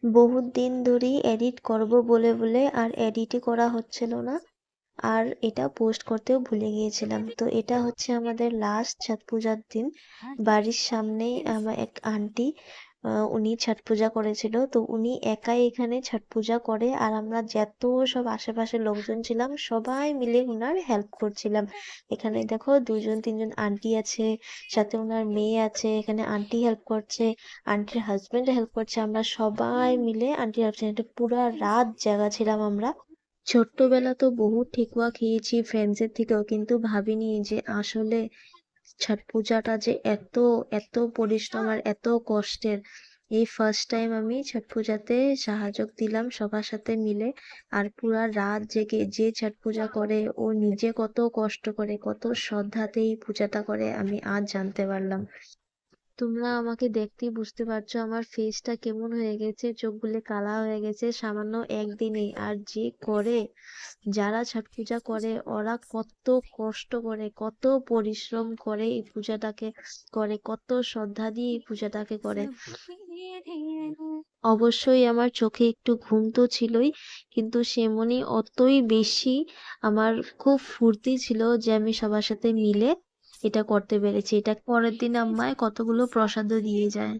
বহুত দিন ধরেই এডিট করব বলে বলে আর এডিটই করা হচ্ছিল না। আর এটা পোস্ট করতেও ভুলে গিয়েছিলাম। তো এটা হচ্ছে আমাদের লাস্ট ছট পূজার দিন। বাড়ির সামনেই আমার এক আন্টি, উনি ছট পূজা করেছিল। তো উনি একাই এখানে ছট পূজা করে, আর আমরা যত সব আশেপাশের লোকজন ছিলাম সবাই মিলে উনার হেল্প করছিলাম। এখানে দেখো দুজন তিনজন আন্টি আছে, সাথে ওনার মেয়ে আছে, এখানে আন্টি হেল্প করছে, আন্টির হাজবেন্ড হেল্প করছে, আমরা সবাই মিলে আন্টি হেল্প করছি। এটা পুরা রাত জাগা ছিলাম আমরা। ছোট্টবেলা তো বহু ঠেকুয়া খেয়েছি ফ্রেন্ডসের থেকেও, কিন্তু ভাবিনি যে আসলে ছট পূজাটা যে এত এত পরিশ্রম আর এত কষ্টের। এই ফার্স্ট টাইম আমি ছট পূজাতে সাহায্য দিলাম সবার সাথে মিলে। আর পুরা রাত জেগে যে ছট পূজা করে ও নিজে কত কষ্ট করে, কত শ্রদ্ধাতে এই পূজাটা করে, আমি আজ জানতে পারলাম। তোমরা আমাকে দেখতেই বুঝতে পারছো আমার ফেসটা কেমন হয়ে গেছে, চোখগুলো কালা হয়ে গেছে সামান্য একদিনে। আর যে করে, যারা ছট পূজা করে ওরা কত কষ্ট করে, কত পরিশ্রম করে এই পূজাটাকে করে, কত শ্রদ্ধা দিয়ে এই পূজাটাকে করে। অবশ্যই আমার চোখে একটু ঘুম তো ছিলই, কিন্তু সেমনি অতই বেশি আমার খুব ফুর্তি ছিল যে আমি সবার সাথে মিলে এটা করতে পেরেছি। এটা পরের দিন আম্মায় কতগুলো প্রসাদও দিয়ে যায়।